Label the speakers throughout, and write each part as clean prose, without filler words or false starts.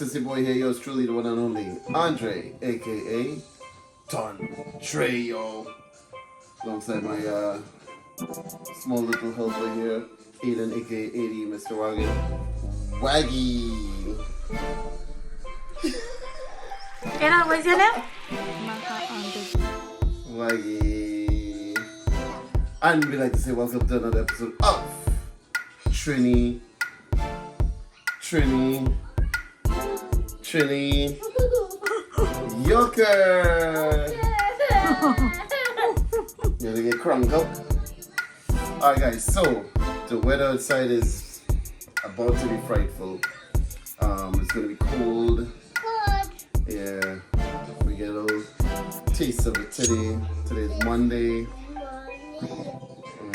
Speaker 1: Sissy Boy here, yours truly, the one and only Andre, aka Don Treyo. Alongside my small little helper here, Aiden, aka 80, Mr. Wagon. Waggy.
Speaker 2: Aiden, what's your name?
Speaker 1: Waggy. And we'd like to say welcome to another episode of Trini. Yoker! You're gonna get crunk up. Alright guys, so the weather outside is about to be frightful. It's gonna be cold. Yeah, we get a little taste of it today. Today's Monday.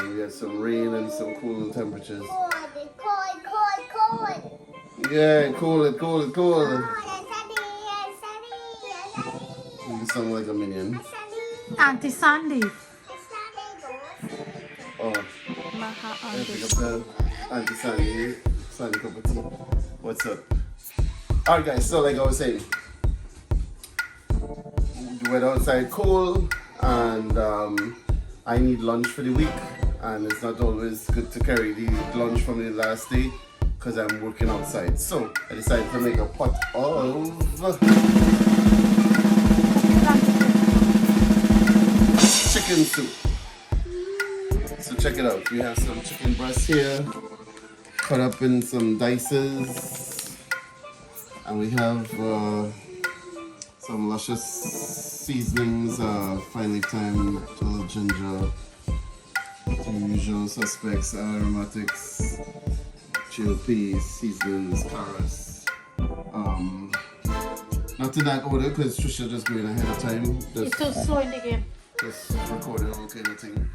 Speaker 1: We got some rain and some cool temperatures. Yeah, cool. You sound like a minion.
Speaker 2: Auntie Sandy.
Speaker 1: Oh, pick up the Auntie Sandy cup of tea. What's up? Alright guys, so like I was saying, the weather outside cold and I need lunch for the week, and it's not always good to carry the lunch from the last day because I'm working outside. So I decided to make a pot of chicken soup. So check it out. We have some chicken breast here, cut up in some dices, and we have some luscious seasonings, fine leaf thyme, a little ginger, the usual suspects, aromatics, chili, seasonings, carrots. Not in that order because Trisha just going ahead of time.
Speaker 2: You're too slow in the game.
Speaker 1: Just recording all kind of thing.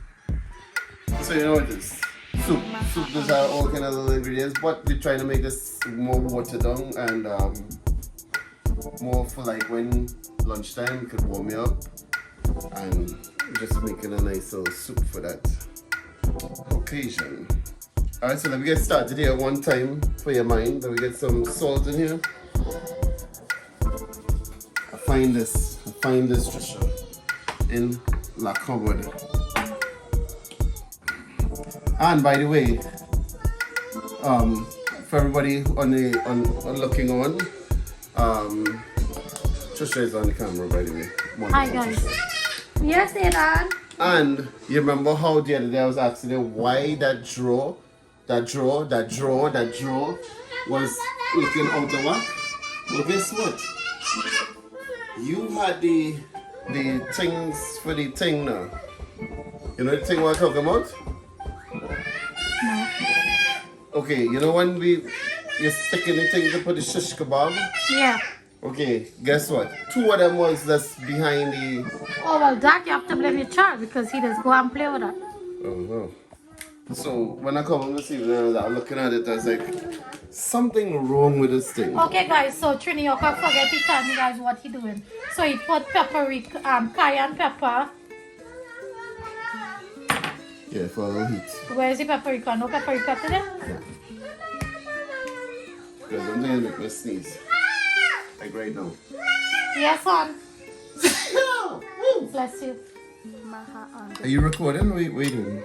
Speaker 1: So you know what it is. Soup. Soup does have all kind of little ingredients, but we're trying to make this more watered down and more for like when lunchtime, it could warm me up, and just making a nice little soup for that occasion. Alright, so let me get started here one time for your mind. Let me get some salt in here. I find this Trisha in La cupboard. And by the way, for everybody on looking on, Trisha is on the camera, by the way.
Speaker 2: Hi guys. Yes, Aiden.
Speaker 1: And you remember how the other day I was asking you why that drawer was looking out of whack? Well, guess what? You had the things for the thing now. You know the thing what I'm talking about?
Speaker 2: No.
Speaker 1: Okay, you know when you're sticking the thing to put the shish kebab?
Speaker 2: Yeah.
Speaker 1: Okay, guess what? Two of them was just behind the...
Speaker 2: Oh, well, that you have to blame your child because he just go and play with that.
Speaker 1: Oh, no. So, when I come home this evening, I was looking at it, I was like, something wrong with this thing.
Speaker 2: Okay, guys, so Trini, you can't forget to tell me guys what he doing. So he put paprika, cayenne pepper.
Speaker 1: Yeah, for a little heat.
Speaker 2: Where is the paprika? No paprika today?
Speaker 1: Yeah. Because I'm going to make me sneeze. Like right now.
Speaker 2: Yes, son. Bless you.
Speaker 1: Are you recording? What are you doing?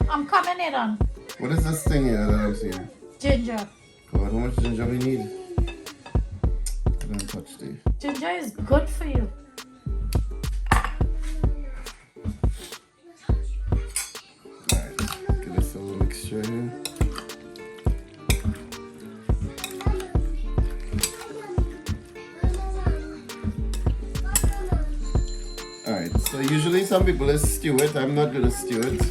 Speaker 2: I'm coming in on
Speaker 1: What is this thing here that I'm seeing?
Speaker 2: ginger.
Speaker 1: God, how much ginger we need? I don't touch the...
Speaker 2: Ginger is good for you.
Speaker 1: Alright, give us a little mixture here. Alright, so usually some people just stew it. I'm not gonna stew it.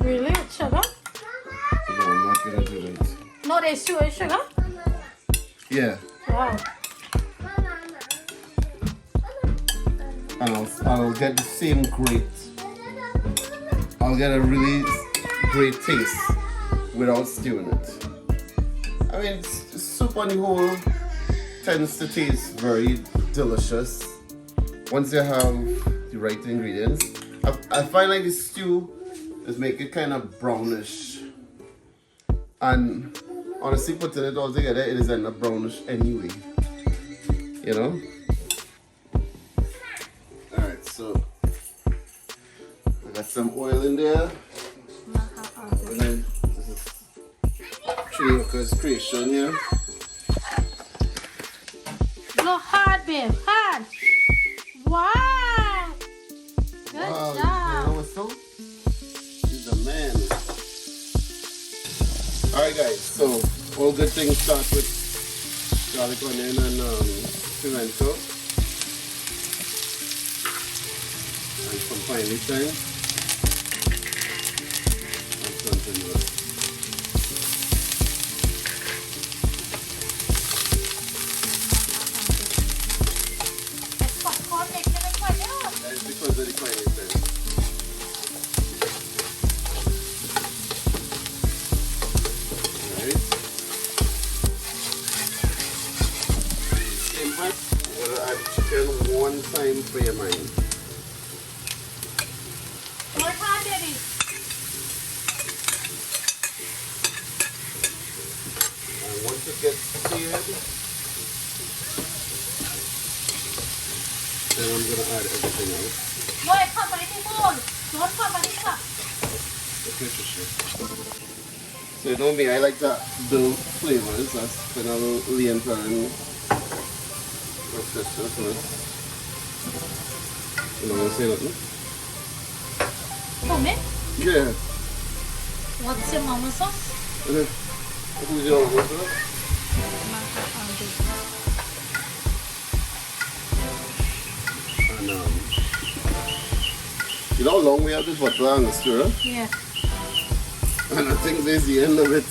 Speaker 2: Really? With sugar?
Speaker 1: No, I'm not gonna do that.
Speaker 2: No, they stew with sugar?
Speaker 1: Yeah,
Speaker 2: Wow.
Speaker 1: and I'll get the same great. I'll get a really great taste without stewing it. I mean, soup on the whole tends to taste very delicious once you have the right ingredients. I find like the stew is make it kind of brownish And honestly, putting it all together, it is end up brownish anyway. You know? Alright, so I got some oil in there. And then this is Chinoka's creation here.
Speaker 2: Blow hard, babe. Hard. Wow. Good
Speaker 1: Wow,
Speaker 2: job.
Speaker 1: you know what's so? She's a man. Alright guys, so all good things start with garlic, onion and pimento. And some finely thyme. And something else. That's because of the finely thyme. Alright. Same part, I'm gonna add chicken one time for your mind.
Speaker 2: More time, baby.
Speaker 1: And once it gets seared, then I'm gonna add everything else.
Speaker 2: No, it's not ready to bowl. Don't come ready to.
Speaker 1: Okay, sure. So you know me, I like to build flavors. That's been a little lento and Worcestershire sauce. You don't want to say nothing?
Speaker 2: For me?
Speaker 1: Yeah.
Speaker 2: What's your mama sauce?
Speaker 1: Who's your own sauce? And you know how long we have this butter on the stirrer?
Speaker 2: Yeah.
Speaker 1: And I think this is the end of it.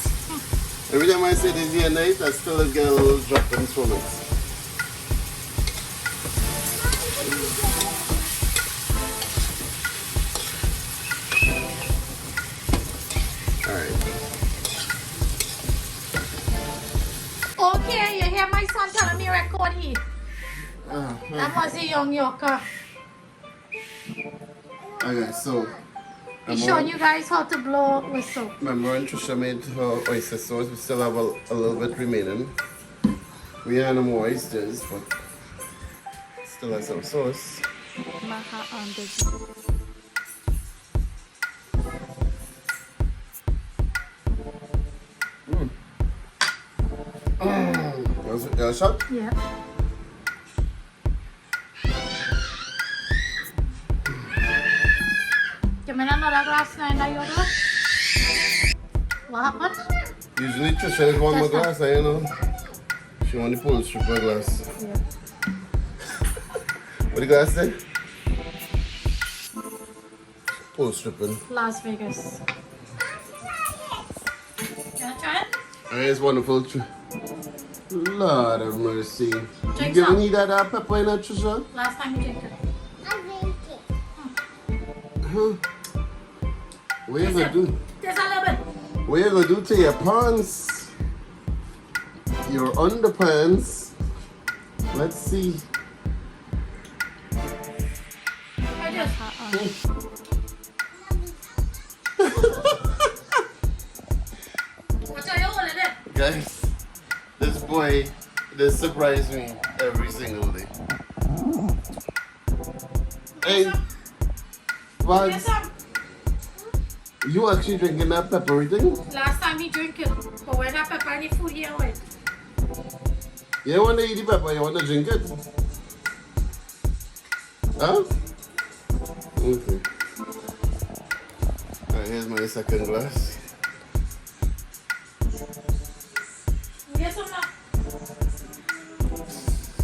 Speaker 1: Every time I say this is the end of it, I still get a little droppings from it. Alright.
Speaker 2: Okay, you hear my son telling me record heat. That was a young Yorker.
Speaker 1: Okay, so
Speaker 2: He's showing you guys how to blow whistle.
Speaker 1: remember when Trisha made her oyster sauce, we still have a little bit remaining. We had no more oysters, but still have some sauce. You want a shot?
Speaker 2: Yeah. Give me another glass now in the yogurt. What happened?
Speaker 1: Usually Trisha is one more
Speaker 2: That's
Speaker 1: glass, you know. She want the pull stripper glass.
Speaker 2: Yeah.
Speaker 1: What the glass say? Pull stripping.
Speaker 2: Las Vegas. You wanna try it?
Speaker 1: It's wonderful. Lord have mercy. You
Speaker 2: Drink
Speaker 1: giving
Speaker 2: some.
Speaker 1: me that pepper in that, Trisha?
Speaker 2: Last time you drank it.
Speaker 1: Huh? What you gonna do?
Speaker 2: There's a little bit.
Speaker 1: What you gonna do to your pants? Your underpants? Let's see.
Speaker 2: Try this. What's your hole in it?
Speaker 1: Guys, this boy, this surprised me every single day. Hey,
Speaker 2: Get
Speaker 1: Bugs,
Speaker 2: some.
Speaker 1: you actually drinking that peppery thing?
Speaker 2: Last time he drank it. But when that pepper any food here with.
Speaker 1: You don't want to eat the pepper, you want to drink it? Huh? Okay. Alright, here's my second glass.
Speaker 2: Get some now.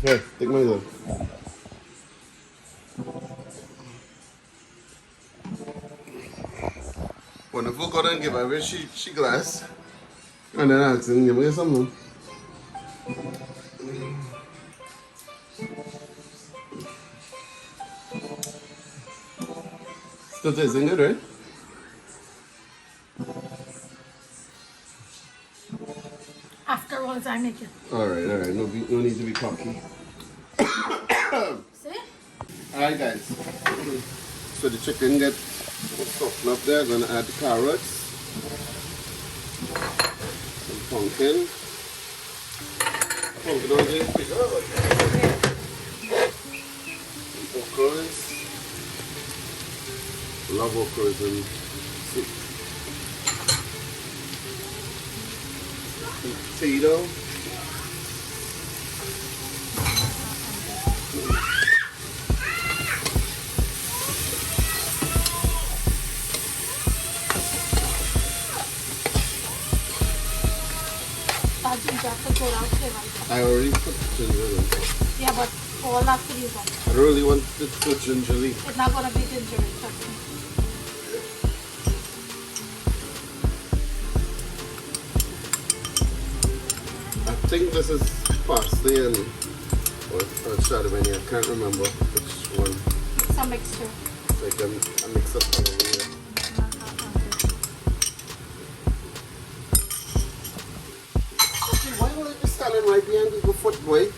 Speaker 1: Here, take my gun. When the folk go and give her she glass, and then ask him, give me something. Still tasting good, right?
Speaker 2: Afterwards, I make it.
Speaker 1: Alright. No need to be cocky.
Speaker 2: See?
Speaker 1: Alright, guys. So the chicken gets softened up there. I'm gonna add the carrots. pumpkin. Pumpkin on this big. Okras. Love okras and soup. Potato. I already put ginger in.
Speaker 2: Yeah, but all that to use up.
Speaker 1: I really want it so gingerly.
Speaker 2: It's not gonna be gingery, trust me.
Speaker 1: I think this is parsley and or chardonnay. I can't remember which one.
Speaker 2: It's a mixture.
Speaker 1: It's like a mix up over here. Why would I be standing right behind people foot, boy?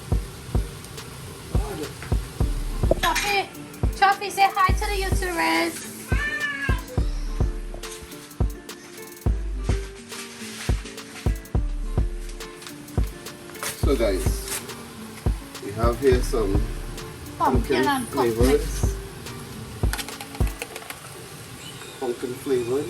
Speaker 2: Choppy, say hi to the YouTubers.
Speaker 1: So guys, we have here some
Speaker 2: Pumpkin and
Speaker 1: flavored.
Speaker 2: mix.
Speaker 1: Pumpkin flavored.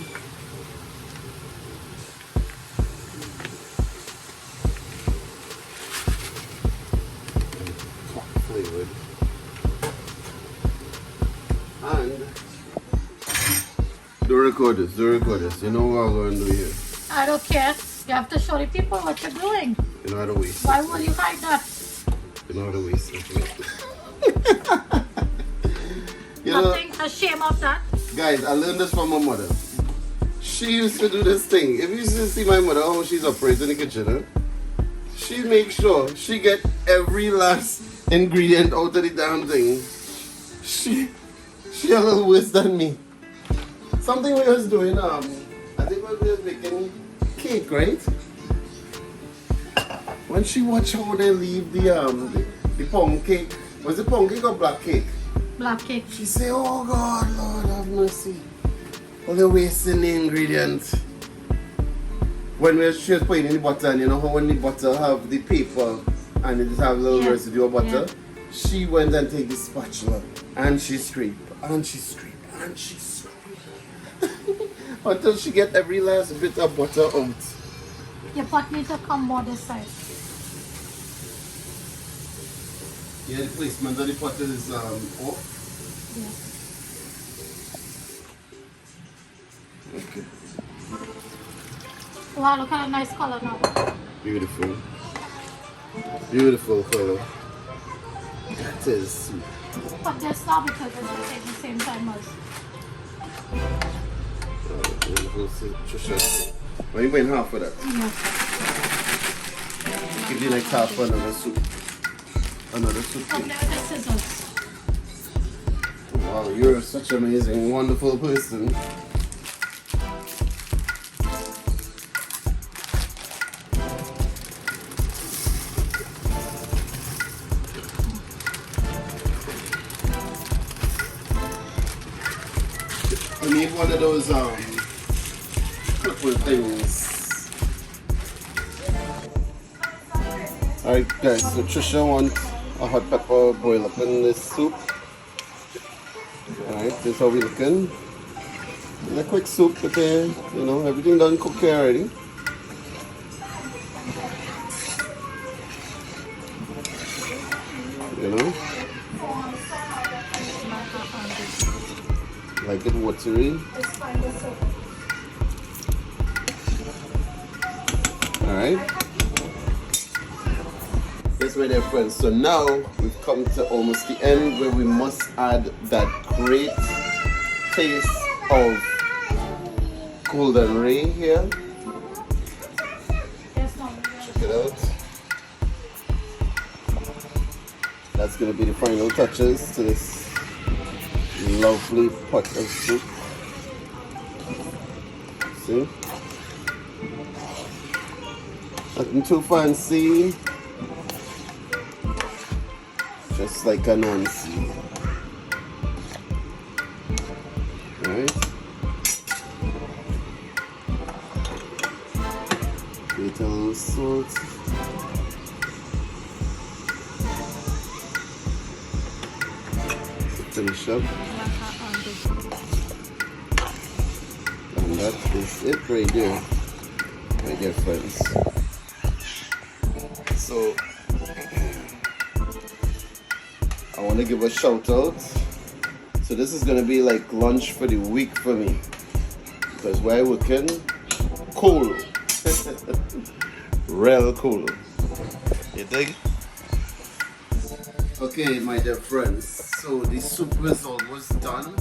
Speaker 1: Flavored. And don't record this, You know what I'm going to do here.
Speaker 2: I don't care. You have to show the people what you're doing.
Speaker 1: You know how to waste.
Speaker 2: Why will you hide that?
Speaker 1: You know how to waste it. You
Speaker 2: Nothing ashamed of that.
Speaker 1: guys, I learned this from my mother. She used to do this thing. If you used to see my mother, how she's operating in the kitchen, huh? She makes sure she get every last ingredient out of the damn thing. She a little worse than me. Something we was doing, I think we was making cake, right? When she watched how they leave the pound cake, was it pound cake or black cake?
Speaker 2: Black cake.
Speaker 1: She say, oh God, Lord have mercy. All the wasting the ingredients. When she was putting in the butter, and you know how when the butter have the paper and it just have a little residue of butter, she went and take the spatula and she scrape and she scrape and she scrape until she get every last bit of butter out.
Speaker 2: Your pot need to come more this side.
Speaker 1: Yeah, the placement of the pot is off.
Speaker 2: Yeah.
Speaker 1: Okay.
Speaker 2: Wow, look at a nice color now.
Speaker 1: Beautiful. Beautiful color. That is sweet.
Speaker 2: But this now because it's going to take the same time as.
Speaker 1: Trisha. Well, you went half of that.
Speaker 2: Yeah.
Speaker 1: Give you like half for another soup. Another soup.
Speaker 2: Oh, there are the scissors.
Speaker 1: Wow, you're such an amazing, wonderful person. I need one of those purple things. Alright guys, so Trisha wants a hot pepper boil up in this soup. Alright, this is how we looking. And a quick soup but you know, everything done cooked here already. You know? Like it watery. Alright. Yes, my dear friends. So now we've come to almost the end where we must add that great taste of golden ray here. Check it out. That's going to be the final touches to this lovely pot of soup. See? Nothing too fancy. Just like a Nancy. Alright. Little little salt. So finish up. And that is it right there. My dear friends. So I want to give a shout out. So this is gonna be like lunch for the week for me. Because we're working cool. Real cool. You dig? Okay, my dear friends. So the soup is almost done.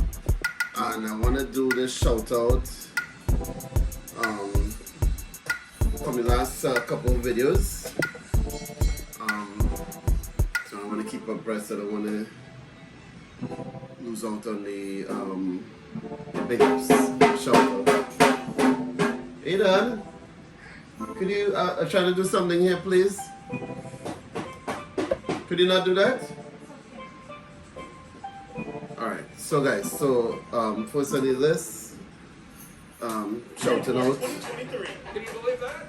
Speaker 1: And I wanna do this shout out from the last couple of videos. So I want to keep abreast. I don't want to lose out on the big ups. Shout out. Hey Dad, could you try to do something here, please? Could you not do that? Alright, so guys, first on the list, shouting out.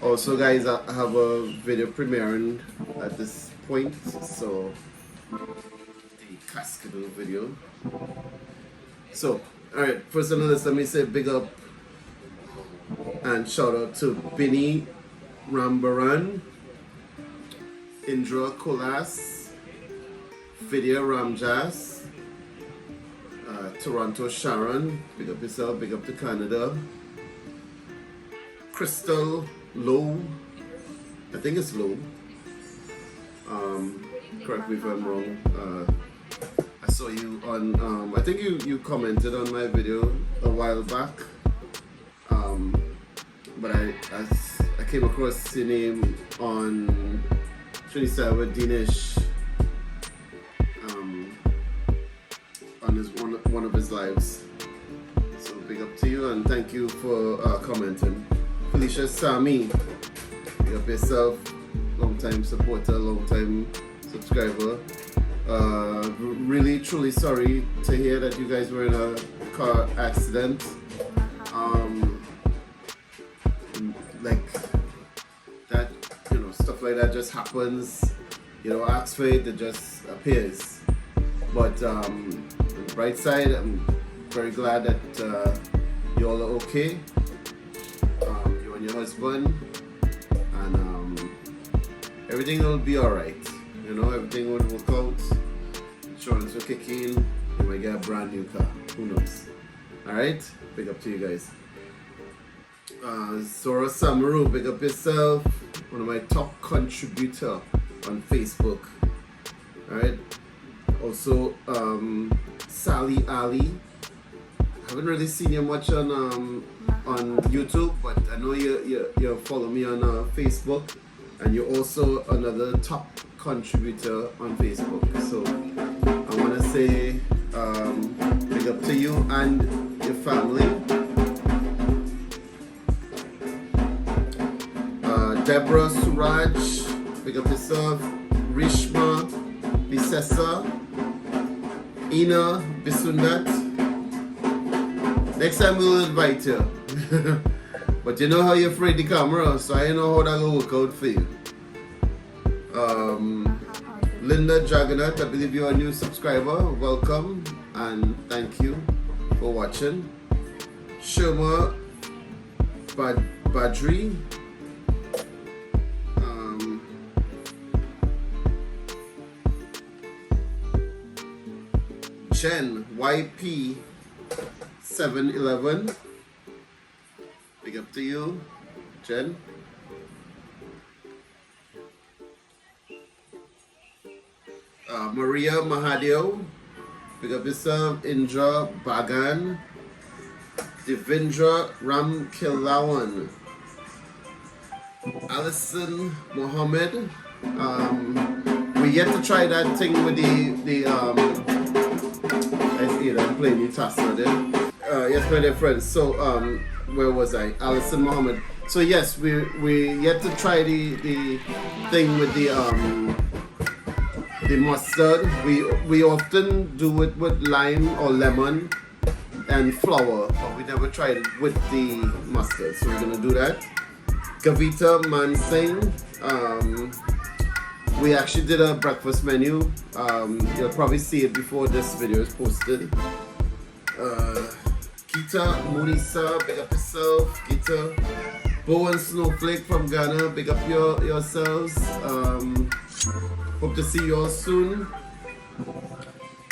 Speaker 1: Also guys, I have a video premiering at this point, so the Cascador video. So, alright, first on the list, let me say big up and shout out to Binny Rambaran, Indra Kolas, Vidya Ramjas, Toronto Sharon, big up yourself, big up to Canada, Crystal Low, I think it's Low, correct me if I'm wrong. I saw you on, I think you commented on my video a while back, but I came across your name on 27 with Dinesh, on one of his lives. So big up to you and thank you for commenting. Felicia Sami, big up yourself, long time supporter, long time subscriber. Really truly sorry to hear that you guys were in a car accident. Like that, you know, stuff like that just happens. You know, ask for it, it just appears. But on the bright side, I'm very glad that you all are okay. You and your husband, and everything will be alright. You know, everything will work out. Insurance will kick in. You might get a brand new car. Who knows? Alright? Big up to you guys. Zora Samaru, big up yourself. One of my top contributor on Facebook. Alright? Also, Sally Ali. Haven't really seen you much on YouTube, but I know you follow me on Facebook, and you're also another top contributor on Facebook. So I want to say big up to you and your family. Deborah Suraj, big up yourself. Rishma Bisessa, Ina Bisundat. Next time we'll invite you. But you know how you're afraid the camera, so I know how that will work out for you. Linda Jagannath, I believe you're a new subscriber. Welcome and thank you for watching. Sherma Badri. Jen YP711. Big up to you, Jen. Maria Mahadio. Big up yourself. Indra Bagan. Devendra Ramkilawan. Alison Mohammed. We yet to try that thing with the I'm playing the Tasma there. Yes, my dear friends. So where was I? Alison Mohammed. So yes, we yet to try the thing with the mustard. We often do it with lime or lemon and flour, but we never tried it with the mustard. So we're gonna do that. Gavita Mansingh. We actually did a breakfast menu. You'll probably see it before this video is posted. Gita Munisa, big up yourself. Gita. Bowen Snowflake from Ghana, big up yourselves. Hope to see you all soon.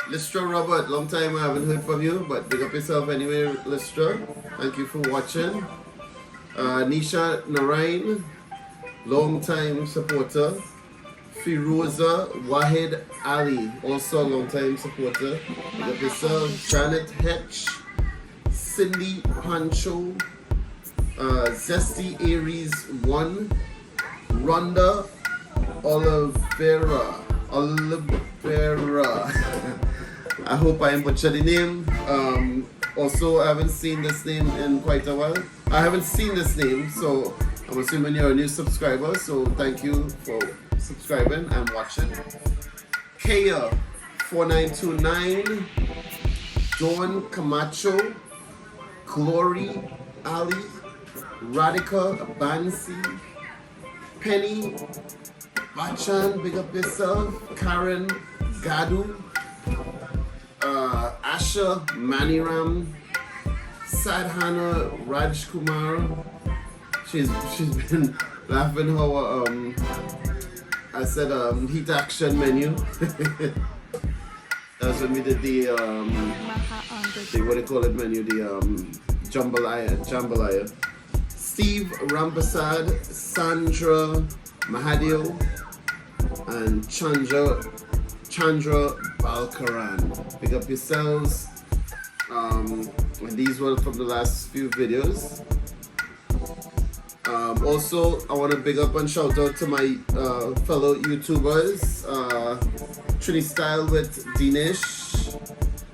Speaker 1: Listra Robert, long time I haven't heard from you, but big up yourself anyway, Listra. Thank you for watching. Nisha Narain, long time supporter. Firoza Wahid Ali, also a long time supporter. Big up yourself. Janet Hetch, Cindy Pancho, Zesty Aries 1, Rhonda Olivera. I hope I butchered the name. Also, I haven't seen this name in quite a while. I haven't seen this name, so I'm assuming you're a new subscriber. So thank you for subscribing and watching. Kaya 4929, Dawn Camacho, Glory Ali, Radhika Bansi, Penny Bachan, big up yourself. Karen Gadu, Asha Maniram, Sadhana Rajkumar. She's been laughing how I said heat action menu. That's when we did the what do you call it menu, the jambalaya. Steve Rampasad, Sandra Mahadio, and Chandra Balkaran. Pick up yourselves. And these were from the last few videos. Also, I want to big up and shout out to my fellow YouTubers. Trini Style with Dinesh,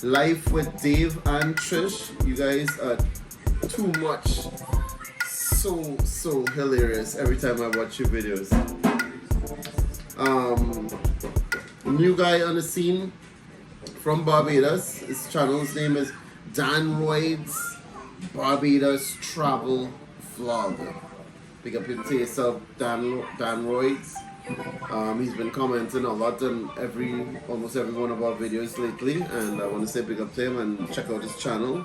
Speaker 1: Life with Dave and Trish. You guys are too much. So hilarious every time I watch your videos. New guy on the scene from Barbados. His channel's name is Dan Royd's Barbados Travel Vlog. Big up to yourself, Dan Royds. He's been commenting a lot on almost every one of our videos lately, and I want to say big up to him and check out his channel.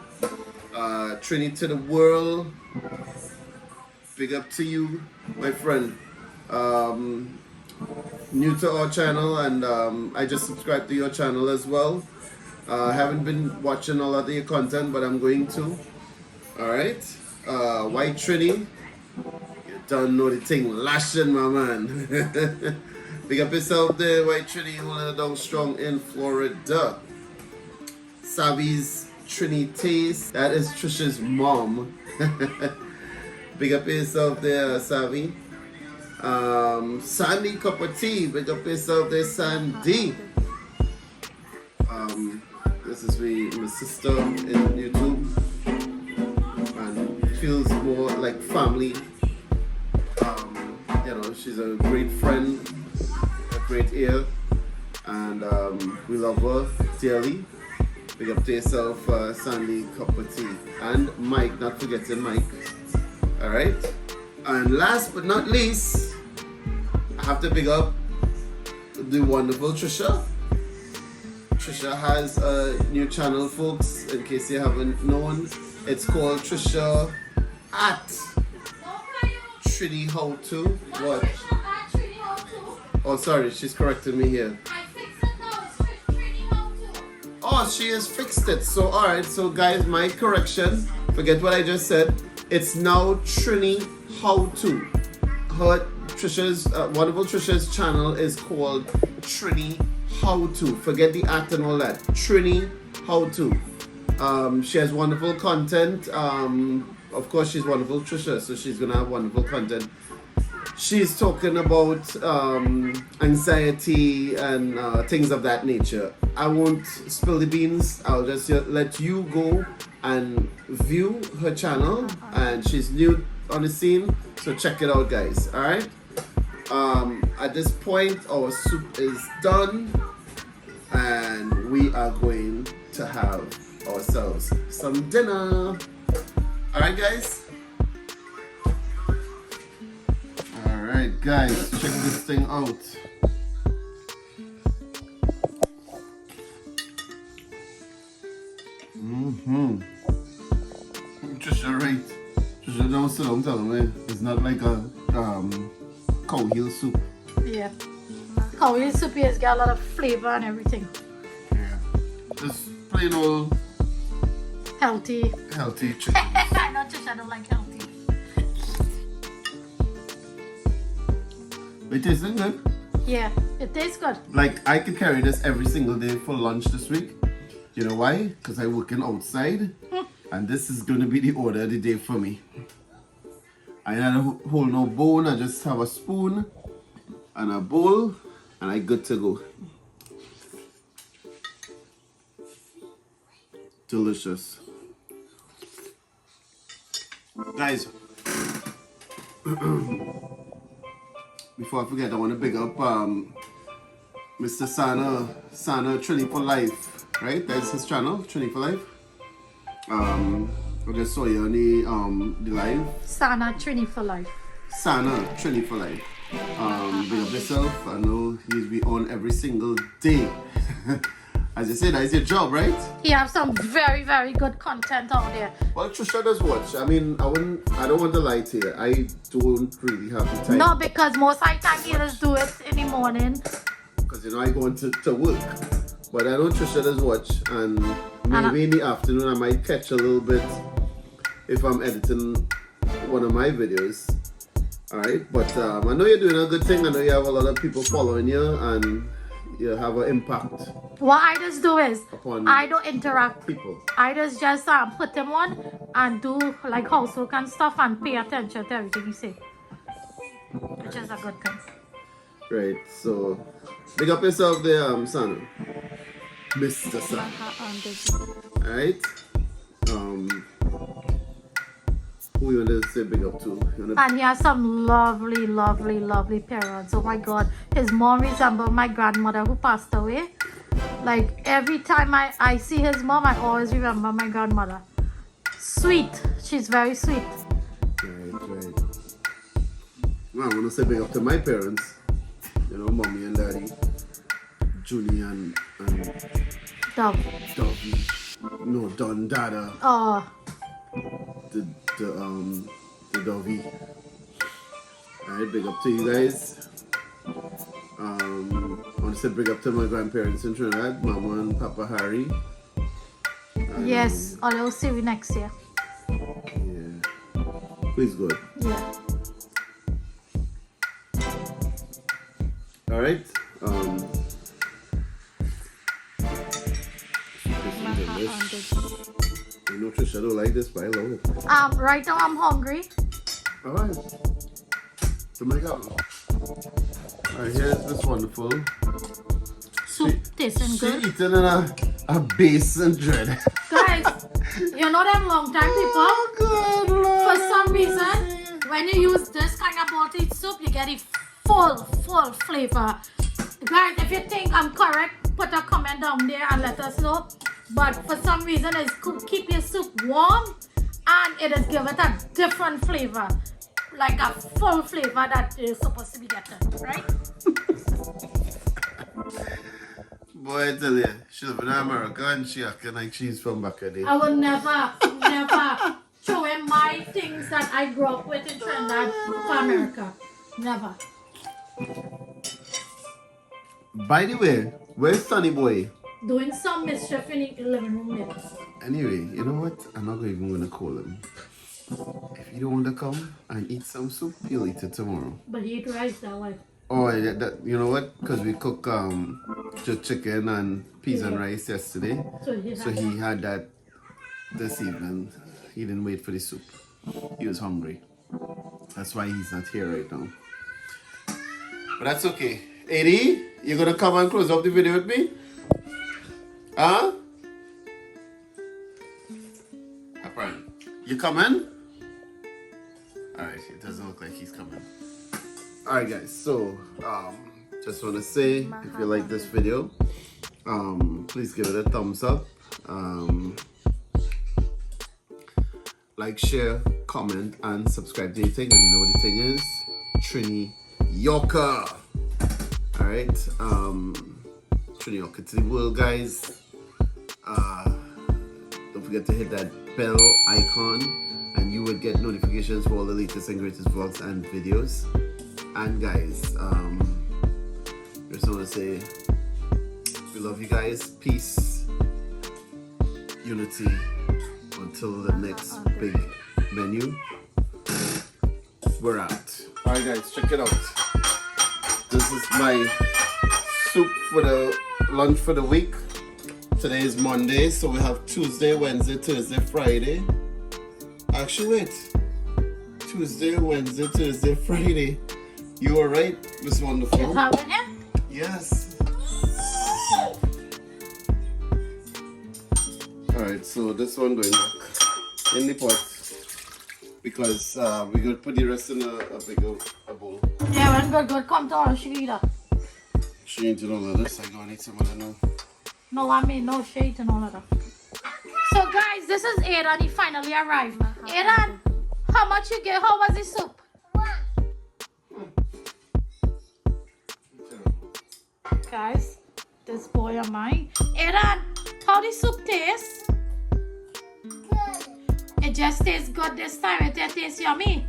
Speaker 1: Trini to the world. Big up to you, my friend. New to our channel, and I just subscribed to your channel as well. I haven't been watching a lot of your content, but I'm going to. Alright. White Trini. You don't know the thing lashing, my man. Big up yourself there, White Trini, holding it down strong in Florida. Savvy's Trini Taste. That is Trisha's mom. Big up yourself there, Savvy. Sandy Cup of Tea. Big up yourself there, Sandy. This is my sister in YouTube, and feels more like family. You know, she's a great friend, a great ear, and we love her dearly. Big up to yourself, Sandy Cup of Tea, and Mike. Not forgetting Mike. All right. And last but not least, I have to big up the wonderful Trisha. Trisha has a new channel, folks, in case you haven't known. It's called Trisha at Trini How To. What? Oh, sorry, she's correcting me here. Oh, she has fixed it. So, alright, so guys, my correction. Forget what I just said. It's now Trini How To. Wonderful Trisha's channel is called Trini How To. Forget the at and all that. Trini How To. She has wonderful content. Of course, she's wonderful Trisha, so she's gonna have wonderful content. She's talking about anxiety and things of that nature. I won't spill the beans. I'll just let you go and view her channel. And she's new on the scene, so check it out, guys. All right. At this point, our soup is done, and we are going to have ourselves some dinner. All right, guys. Alright guys, check this thing out. Trisha, right? Trisha, don't sit down telling me it's not like a cow heel soup.
Speaker 2: Yeah. Cow heel soup has got a lot of flavor and everything.
Speaker 1: Yeah. Just plain old
Speaker 2: Healthy.
Speaker 1: chicken.
Speaker 2: I know Trisha don't like healthy.
Speaker 1: It tastes good.
Speaker 2: Yeah, it tastes good.
Speaker 1: Like I could carry this every single day for lunch this week. You know why? Because I'm working outside. And this is going to be the order of the day for me. I don't hold no bone. I just have a spoon and a bowl. And I'm good to go. Delicious. Guys. Before I forget, I want to big up Mr. Sana Trini for Life. Right? That's his channel, Trini for Life. I just saw you on the live.
Speaker 2: Sana Trini for life.
Speaker 1: Sana Trini for Life. Big up yourself. I know he'll be on every single day. As you said, that's your job, right?
Speaker 2: He have some very, very good content out there.
Speaker 1: Well, Trisha does watch. I mean, I don't want to lie to you. I don't really have the time.
Speaker 2: No, because most of the time he just do it in the morning.
Speaker 1: Because you know I go into to work. But I know Trisha does watch, and maybe in the afternoon I might catch a little bit if I'm editing one of my videos. Alright, but I know you're doing a good thing. I know you have a lot of people following you, and you have an impact.
Speaker 2: What I just do is,
Speaker 1: upon
Speaker 2: I don't interact.
Speaker 1: People.
Speaker 2: I just put them on and do like housework and stuff and pay attention to everything you say. Which is a good thing.
Speaker 1: Right, so big up yourself there, Sana. Mr. Sana. Alright. Who you want to say big up to?
Speaker 2: And he has some lovely, lovely, lovely parents. Oh my god. His mom resembles my grandmother who passed away. Like every time I see his mom, I always remember my grandmother. Sweet. She's very sweet.
Speaker 1: Right. Well, I want to say big up to my parents. You know, mommy and daddy. Julie and Dovey. No, Don Dada.
Speaker 2: Oh.
Speaker 1: The Dovey. Alright, big up to you guys. I want to say big up to my grandparents in Trinidad, Mama and Papa Harry.
Speaker 2: Yes, I'll see you next year.
Speaker 1: Yeah. Please God.
Speaker 2: Yeah.
Speaker 1: Alright. I know Trisha don't like this, but I love it.
Speaker 2: Right now I'm hungry.
Speaker 1: Alright. So my God. Alright, here's this wonderful
Speaker 2: Soup tasting good.
Speaker 1: She eating in a basin dread.
Speaker 2: Guys, you know them long time people?
Speaker 1: Oh, good Lord.
Speaker 2: For some reason, when you use this kind of bowl to eat soup, you get a full flavor. Guys, if you think I'm correct, put a comment down there and let us know. But for some reason, it's keep your soup warm and it is give it a different flavor. Like a full flavor that you're supposed to be getting, right?
Speaker 1: Boy, I tell you, she live in America and she acting like she's from back in the day.
Speaker 2: I will never show him my things that I grew up with in Trinidad for America. Never.
Speaker 1: By the way, where's Sunny Boy?
Speaker 2: Doing some mischief in the living room there.
Speaker 1: Anyway, you know what? I'm not even going to call him. If you don't want to come and eat some soup, he'll eat it tomorrow.
Speaker 2: But he eat rice that way.
Speaker 1: Oh, you know what? Because we cooked just chicken and peas and rice yesterday. So he had that this evening. He didn't wait for the soup. He was hungry. That's why he's not here right now. But that's okay. Eddie, you gonna come and close up the video with me? Huh? Apparently. You coming? Alright, it doesn't look like he's coming. Alright guys, so just wanna say if you like this video, please give it a thumbs up. Like, share, comment, and subscribe to the thing. And you know what the thing is? Trini Yorker. Alright, Trini Yorker to the world, guys. Don't forget to hit that bell icon and you will get notifications for all the latest and greatest vlogs and videos. And guys, just want to say we love you guys. Peace, unity. Until the next big menu, we're out. Alright guys, check it out. This is my soup for the lunch for the week. Today is Monday, so we have Tuesday, Wednesday, Thursday, Friday. Actually wait. Tuesday, Wednesday, Thursday, Friday. You are right, Miss Wonderful.
Speaker 2: You have it?
Speaker 1: Yes. Alright, so this one going back in the pot because we're going to put the rest in a bigger bowl.
Speaker 2: Yeah, when good, come to our Shida.
Speaker 1: She ain't doing all of this. I'm going to need some of that now.
Speaker 2: No, I mean, no shade and all of that. So, guys, this is Aaron. He finally arrived. Aaron, how much you get? How was the soup? Guys, this boy of mine. Aaron, how the soup taste? It just tastes good this time. It tastes yummy.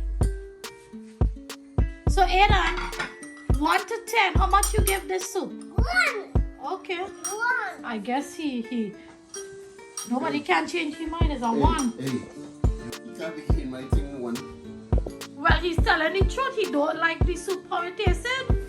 Speaker 2: So, Aaron, 1 to 10, how much you give this soup?
Speaker 3: 1.
Speaker 2: Okay.
Speaker 3: 1.
Speaker 2: I guess nobody can change his mind. It's a 1.
Speaker 1: Hey, you can't be hitting my thing 1.
Speaker 2: Well, he's telling the truth. He don't like the soup how it tasted.